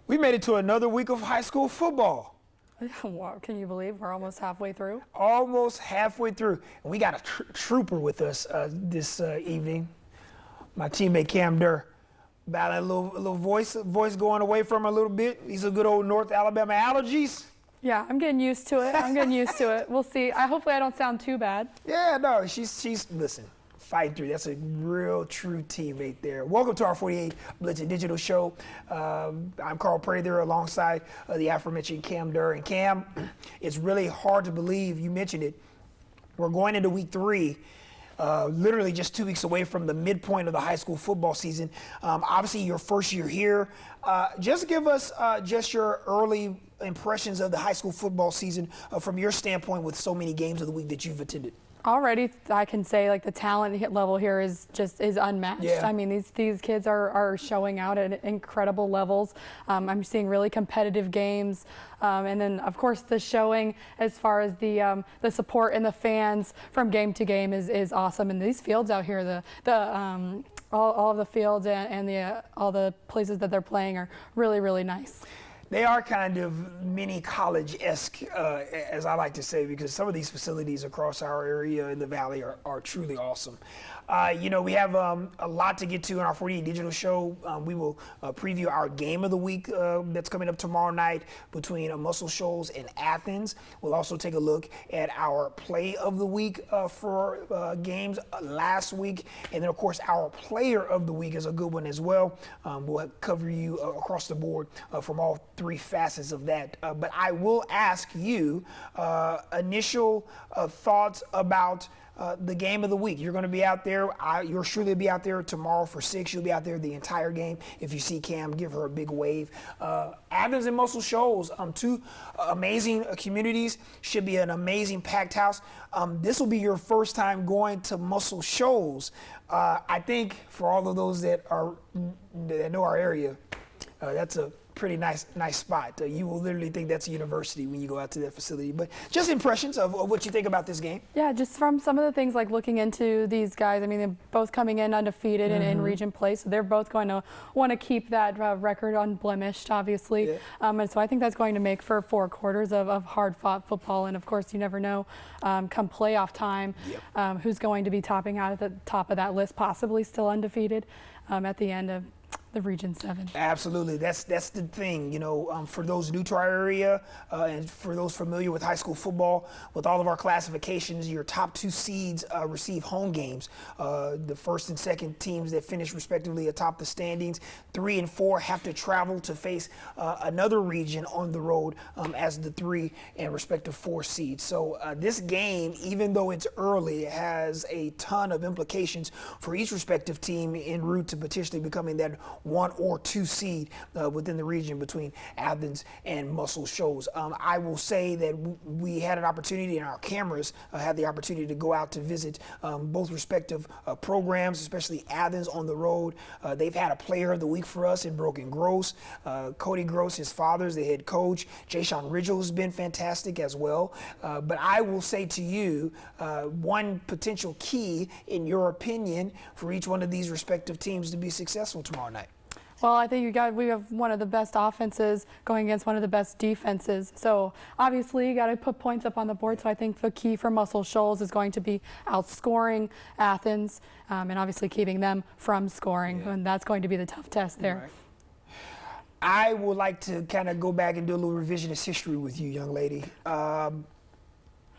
We made it to another week of high school football. Wow, can you believe we're almost halfway through? Almost halfway through. And we got a trooper with us this evening. My teammate Cam Derr. Battling a little voice going away from him a little bit. He's a good old North Alabama allergies. Yeah, I'm getting used to it. I'm getting used to it. We'll see. Hopefully I don't sound too bad. Yeah, no, she's listen, fight through. That's a real true teammate there. Welcome to our 48 Blitz Digital Show. I'm Carl Prather alongside the aforementioned Cam Derr. And Cam, it's really hard to believe, you mentioned it, we're going into week 3. Literally just 2 weeks away from the midpoint of the high school football season. Obviously, your first year here. Just give us just your early impressions of the high school football season from your standpoint with so many games of the week that you've attended. Already, I can say like the talent level here is unmatched. Yeah. I mean, these kids are showing out at incredible levels. I'm seeing really competitive games, and then of course the showing as far as the support and the fans from game to game is awesome. And these fields out here, all of the fields and all the places that they're playing are really nice. They are kind of mini college-esque, as I like to say, because some of these facilities across our area in the Valley are truly awesome. You know, we have a lot to get to in our 48 Digital Show. We will preview our game of the week that's coming up tomorrow night between Muscle Shoals and Athens. We'll also take a look at our play of the week for games last week. And then, of course, our player of the week is a good one as well. We'll cover you across the board from all 3 facets of that. But I will ask you initial thoughts about the game of the week. You're going to be out there. You'll surely be out there tomorrow for 6. You'll be out there the entire game. If you see Cam, give her a big wave. Athens and Muscle Shoals, 2 amazing communities. Should be an amazing packed house. This will be your first time going to Muscle Shoals. I think for all of those that know our area, that's a pretty nice spot. You will literally think that's a university when you go out to that facility. But just impressions of what you think about this game. Yeah, just from some of the things like looking into these guys. I mean, they're both coming in undefeated in region play, so they're both going to want to keep that record unblemished, obviously. Yeah. And so I think that's going to make for 4 quarters of hard-fought football. And of course, you never know come playoff time who's going to be topping out at the top of that list, possibly still undefeated at the end of the Region 7. Absolutely. That's the thing, you know, for those new to our area and for those familiar with high school football, with all of our classifications, your top 2 seeds receive home games. The first and second teams that finish respectively atop the standings, 3 and 4 have to travel to face another region on the road as the 3 and respective 4 seeds. So this game, even though it's early, has a ton of implications for each respective team en route to potentially becoming that 1 or 2 seed within the region between Athens and Muscle Shoals. I will say that we had an opportunity, and our cameras had the opportunity to go out to visit both respective programs, especially Athens on the road. They've had a player of the week for us in Broken Gross. Cody Gross, his father, is the head coach. Jayshawn Ridgel has been fantastic as well. But I will say to you, one potential key, in your opinion, for each one of these respective teams to be successful tomorrow night. Well, I think we have one of the best offenses going against one of the best defenses. So obviously you got to put points up on the board. So I think the key for Muscle Shoals is going to be outscoring Athens and obviously keeping them from scoring. Yeah. And that's going to be the tough test there. Right. I would like to kind of go back and do a little revisionist history with you, young lady.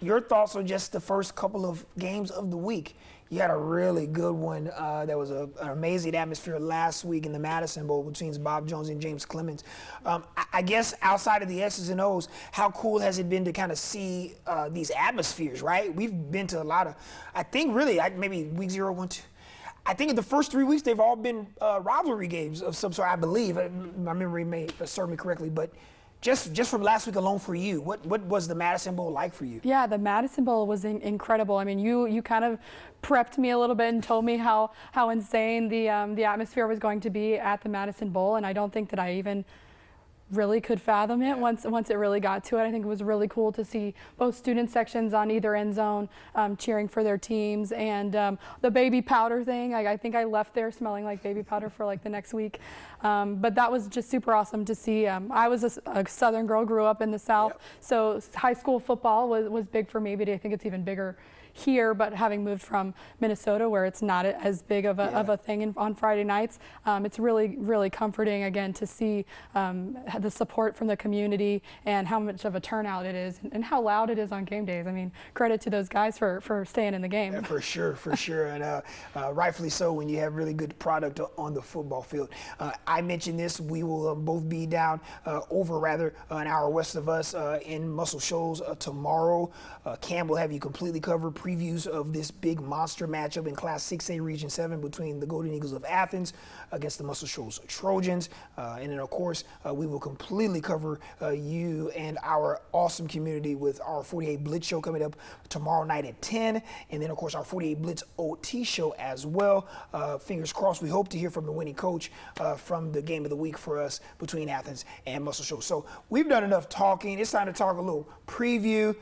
Your thoughts on just the first couple of games of the week. You had a really good one. That was an amazing atmosphere last week in the Madison Bowl between Bob Jones and James Clemens. I guess outside of the X's and O's, how cool has it been to kind of see these atmospheres, right? We've been to a lot of, I think really, maybe week 0, 1, 2. I think in the first 3 weeks, they've all been rivalry games of some sort, I believe. My memory may serve me correctly, but just from last week alone for you, what was the Madison Bowl like for you? Yeah, the Madison Bowl was incredible. I mean, you kind of prepped me a little bit and told me how insane the atmosphere was going to be at the Madison Bowl, and I don't think that I even really could fathom it once it really got to it. I think it was really cool to see both student sections on either end zone cheering for their teams, and the baby powder thing. I think I left there smelling like baby powder for like the next week. But that was just super awesome to see. I was a Southern girl, grew up in the South, so high school football was big for me, but I think it's even bigger here, but having moved from Minnesota where it's not as big of a thing on Friday nights, it's really comforting again to see the support from the community and how much of a turnout it is and how loud it is on game days. I mean, credit to those guys for staying in the game. Yeah, for sure, and rightfully so when you have really good product on the football field. I mentioned this, we will both be down an hour west of us in Muscle Shoals tomorrow. Cam will have you completely covered, previews of this big monster matchup in Class 6A Region 7 between the Golden Eagles of Athens against the Muscle Shoals Trojans. And then, of course, we will completely cover you and our awesome community with our 48 Blitz show coming up tomorrow night at 10. And then, of course, our 48 Blitz OT show as well. Fingers crossed, we hope to hear from the winning coach from the game of the week for us between Athens and Muscle Shoals. So we've done enough talking. It's time to talk a little preview.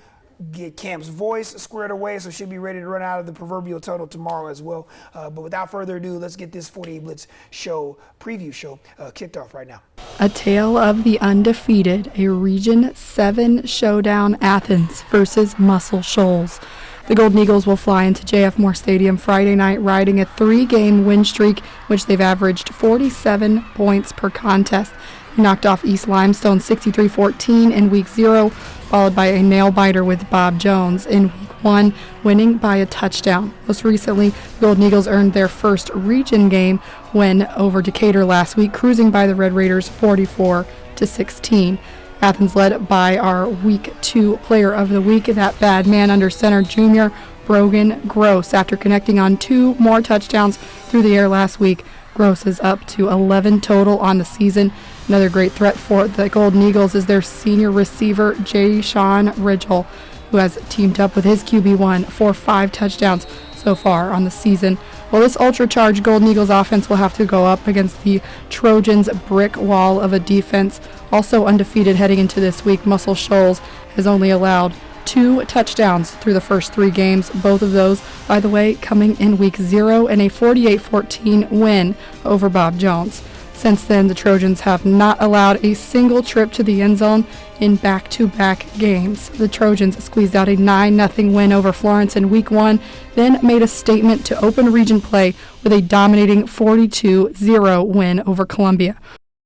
Get Cam's voice squared away, so she'll be ready to run out of the proverbial tunnel tomorrow as well. But without further ado, let's get this 48 Blitz show, preview show, kicked off right now. A tale of the undefeated, a Region 7 showdown, Athens versus Muscle Shoals. The Golden Eagles will fly into JF Moore Stadium Friday night, riding a 3-game win streak, which they've averaged 47 points per contest. They knocked off East Limestone 63-14 in Week 0, followed by a nail-biter with Bob Jones in Week 1, winning by a touchdown. Most recently, the Golden Eagles earned their first region game win over Decatur last week, cruising by the Red Raiders 44-16. Athens led by our Week 2 Player of the Week, that bad man under center junior Brogan Gross. After connecting on 2 more touchdowns through the air last week, Gross is up to 11 total on the season. Another great threat for the Golden Eagles is their senior receiver, Jay Sean Ridgel, who has teamed up with his QB1 for 5 touchdowns so far on the season. Well, this ultra-charged Golden Eagles offense will have to go up against the Trojans' brick wall of a defense. Also undefeated heading into this week, Muscle Shoals has only allowed 2 touchdowns through the first 3 games. Both of those, by the way, coming in Week 0 and a 48-14 win over Bob Jones. Since then, the Trojans have not allowed a single trip to the end zone in back-to-back games. The Trojans squeezed out a 9-0 win over Florence in Week 1, then made a statement to open region play with a dominating 42-0 win over Columbia.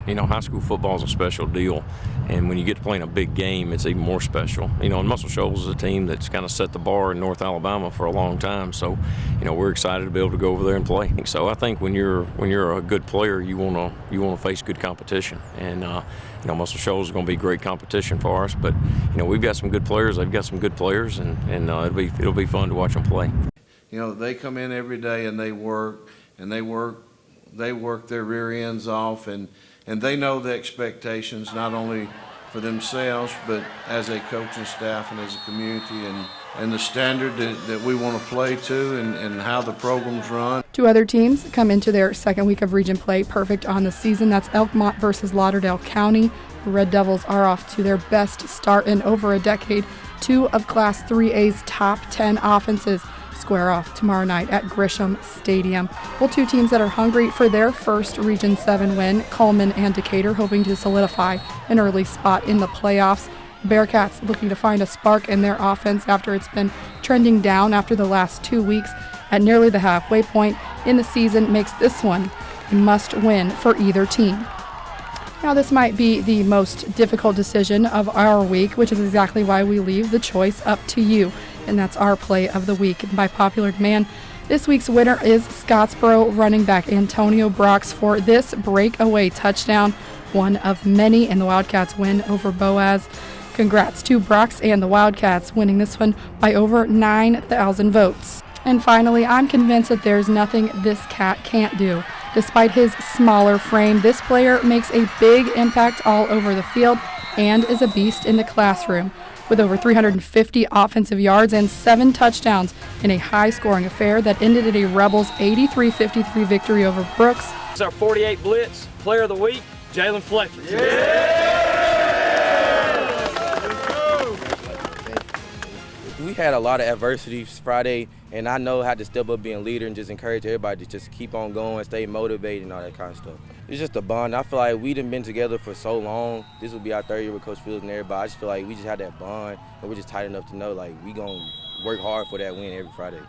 You know, high school football is a special deal, and when you get to play in a big game, it's even more special. You know, and Muscle Shoals is a team that's kind of set the bar in North Alabama for a long time, so, you know, we're excited to be able to go over there and play. So I think when you're a good player, you want to face good competition, and you know, Muscle Shoals is going to be great competition for us. But you know, we've got some good players, they've got some good players, and it'll be fun to watch them play. You know, they come in every day and they work their rear ends off, and they know the expectations not only for themselves but as a coaching staff and as a community, and the standard that we want to play to, and how the programs run. 2 other teams come into their second week of region play perfect on the season. That's Elkmont versus Lauderdale County. The Red Devils are off to their best start in over a decade. 2 of Class 3A's top 10 offenses square off tomorrow night at Grisham Stadium. Well, 2 teams that are hungry for their first Region 7 win, Coleman and Decatur, hoping to solidify an early spot in the playoffs. Bearcats looking to find a spark in their offense after it's been trending down after the last 2 weeks at nearly the halfway point in the season makes this one a must-win for either team. Now, this might be the most difficult decision of our week, which is exactly why we leave the choice up to you, and that's our play of the week. By popular demand, this week's winner is Scottsboro running back Antonio Brox for this breakaway touchdown, one of many in the Wildcats' win over Boaz. Congrats to Brox and the Wildcats winning this one by over 9,000 votes. And finally, I'm convinced that there's nothing this cat can't do. Despite his smaller frame, this player makes a big impact all over the field and is a beast in the classroom. With over 350 offensive yards and 7 touchdowns in a high-scoring affair that ended in a Rebels 83-53 victory over Brooks. It's our 48 Blitz Player of the Week, Jalen Fletcher. Yeah! we had a lot of adversity Friday, and I know how to step up being a leader and just encourage everybody to just keep on going, stay motivated and all that kind of stuff. It's just a bond. I feel like we done been together for so long. This will be our 3rd year with Coach Fields and everybody. I just feel like we just had that bond, and we're just tight enough to know like we gonna work hard for that win every Friday.